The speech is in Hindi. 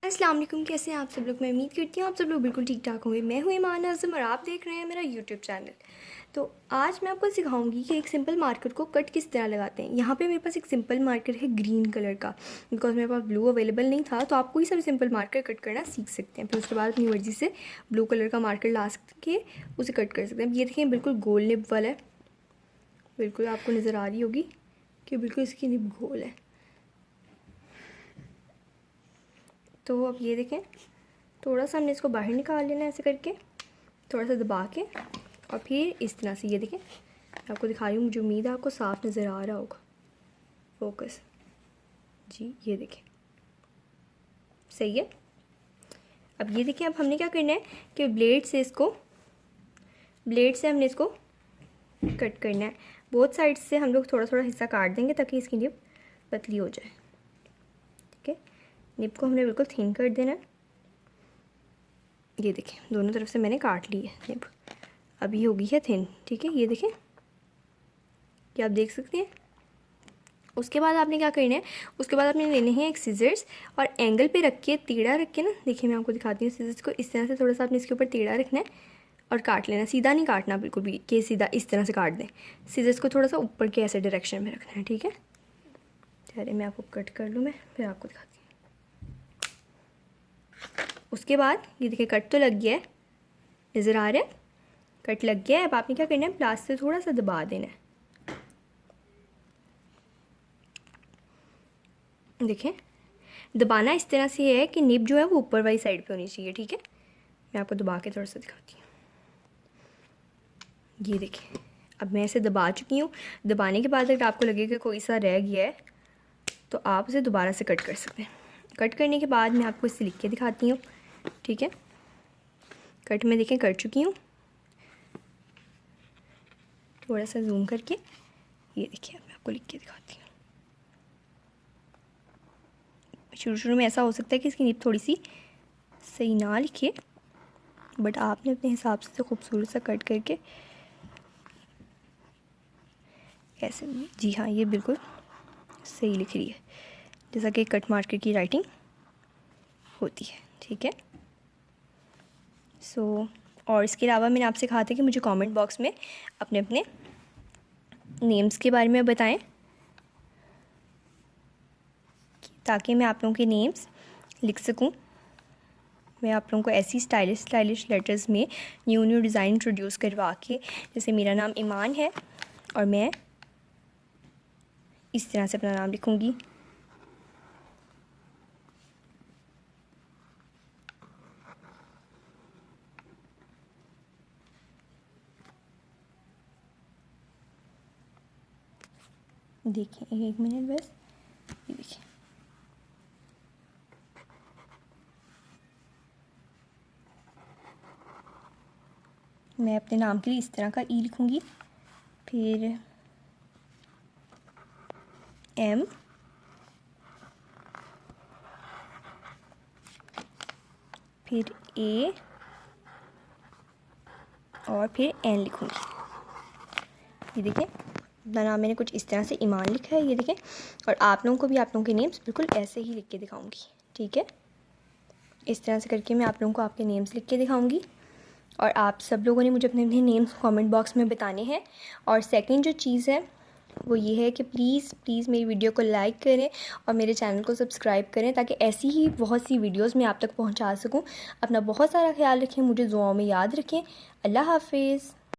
अस्सलाम वालेकुम, कैसे हैं आप सब लोग। मैं उम्मीद करती हूँ आप सब लोग बिल्कुल ठीक ठाक होंगे। मैं हूँ ईमान आज़म और आप देख रहे हैं मेरा यूट्यूब चैनल। तो आज मैं आपको सिखाऊंगी कि एक सिंपल मार्कर को कट किस तरह लगाते हैं। यहाँ पे मेरे पास एक सिंपल मार्कर है ग्रीन कलर का, बिकॉज मेरे पास ब्लू अवेलेबल नहीं था। तो आप कोई सा भी सिंपल मार्कर कट करना सीख सकते हैं, फिर उसके बाद अपनी मर्ज़ी से ब्लू कलर का मार्कर ला के उसे कट कर सकते हैं। ये देखें, बिल्कुल गोल निब वाला है, बिल्कुल आपको नज़र आ रही होगी कि बिल्कुल इसकी निब गोल है। तो अब ये देखें, थोड़ा सा हमने इसको बाहर निकाल लेना है ऐसे करके, थोड़ा सा दबा के, और फिर इस तरह से। ये देखें, मैं आपको दिखा रही हूँ, मुझे उम्मीद है आपको साफ नज़र आ रहा होगा। फोकस जी, ये देखें, सही है। अब ये देखें, अब हमने क्या करना है कि ब्लेड से हमने इसको कट करना है। बोथ साइड से हम लोग थोड़ा थोड़ा हिस्सा काट देंगे ताकि इसकी निब पतली हो जाए। ठीक है, निब को हमने बिल्कुल थिन कर देना है। ये देखें, दोनों तरफ से मैंने काट ली है निब, अभी हो गई है थिन। ठीक है, ये देखें, क्या आप देख सकते हैं। उसके बाद आपने क्या करना है, उसके बाद आपने लेने हैं एक सीजर्स, और एंगल पे रख के, टेढ़ा रख के ना, देखिए मैं आपको दिखाती हूँ। सीजर्स को इस तरह से थोड़ा सा आपने इसके ऊपर टेढ़ा रखना है और काट लेना। सीधा नहीं काटना बिल्कुल भी कि सीधा इस तरह से काट दें। सीजर्स को थोड़ा सा ऊपर के ऐसे डायरेक्शन में रखना है। ठीक है, चलिए मैं आपको कट कर लूँ, मैं फिर आपको दिखाती हूँ। उसके बाद ये देखिए, कट तो लग गया है, नज़र आ रहा है, कट लग गया है। अब आपने क्या करना है, प्लास से थोड़ा सा दबा देना है। देखें, दबाना इस तरह से है कि निब जो है वो ऊपर वाली साइड पे होनी चाहिए। ठीक है, मैं आपको दबा के थोड़ा सा दिखाती हूँ। ये देखें, अब मैं इसे दबा चुकी हूँ। दबाने के बाद अगर आपको लगे कि कोई सा रह गया है तो आप उसे दोबारा से कट कर सकते हैं। कट करने के बाद मैं आपको इसे लिख के दिखाती हूँ। ठीक है, कट मैं देखें कर चुकी हूँ। थोड़ा सा जूम करके ये देखिए, मैं आपको लिख के दिखाती हूँ। शुरू में ऐसा हो सकता है कि इसकी निब थोड़ी सी सही ना लिखे, बट आपने अपने हिसाब से खूबसूरत सा कट करके ऐसे, जी हाँ, ये बिल्कुल सही लिख रही है, जैसा कि कट मार्कर की राइटिंग होती है। ठीक है, और इसके अलावा मैंने आपसे कहा था कि मुझे कमेंट बॉक्स में अपने अपने नेम्स के बारे में बताएं, ताकि मैं आप लोगों के नेम्स लिख सकूं। मैं आप लोगों को ऐसी स्टाइलिश लेटर्स में न्यू डिज़ाइन इंट्रोड्यूस करवा के, जैसे मेरा नाम ईमान है और मैं इस तरह से अपना नाम लिखूंगी। देखिए, एक मिनट बस, ये देखिए, मैं अपने नाम के लिए इस तरह का ई लिखूंगी, फिर एम, फिर ए, और फिर एन लिखूंगी। ये देखिए, अपना नाम मैंने कुछ इस तरह से ईमान लिखा है। ये देखें, और आप लोगों को भी आप लोगों के नेम्स बिल्कुल ऐसे ही लिख के दिखाऊंगी। ठीक है, इस तरह से करके मैं आप लोगों को आपके नेम्स लिख के दिखाऊंगी, और आप सब लोगों ने मुझे अपने अपने नेम्स कमेंट बॉक्स में बताने हैं। और सेकंड जो चीज़ है वो ये है कि प्लीज़ मेरी वीडियो को लाइक करें और मेरे चैनल को सब्सक्राइब करें, ताकि ऐसी ही बहुत सी वीडियोस मैं आप तक पहुंचा सकूं। अपना बहुत सारा ख्याल रखें, मुझे दुआओं में याद रखें। अल्लाह हाफिज़।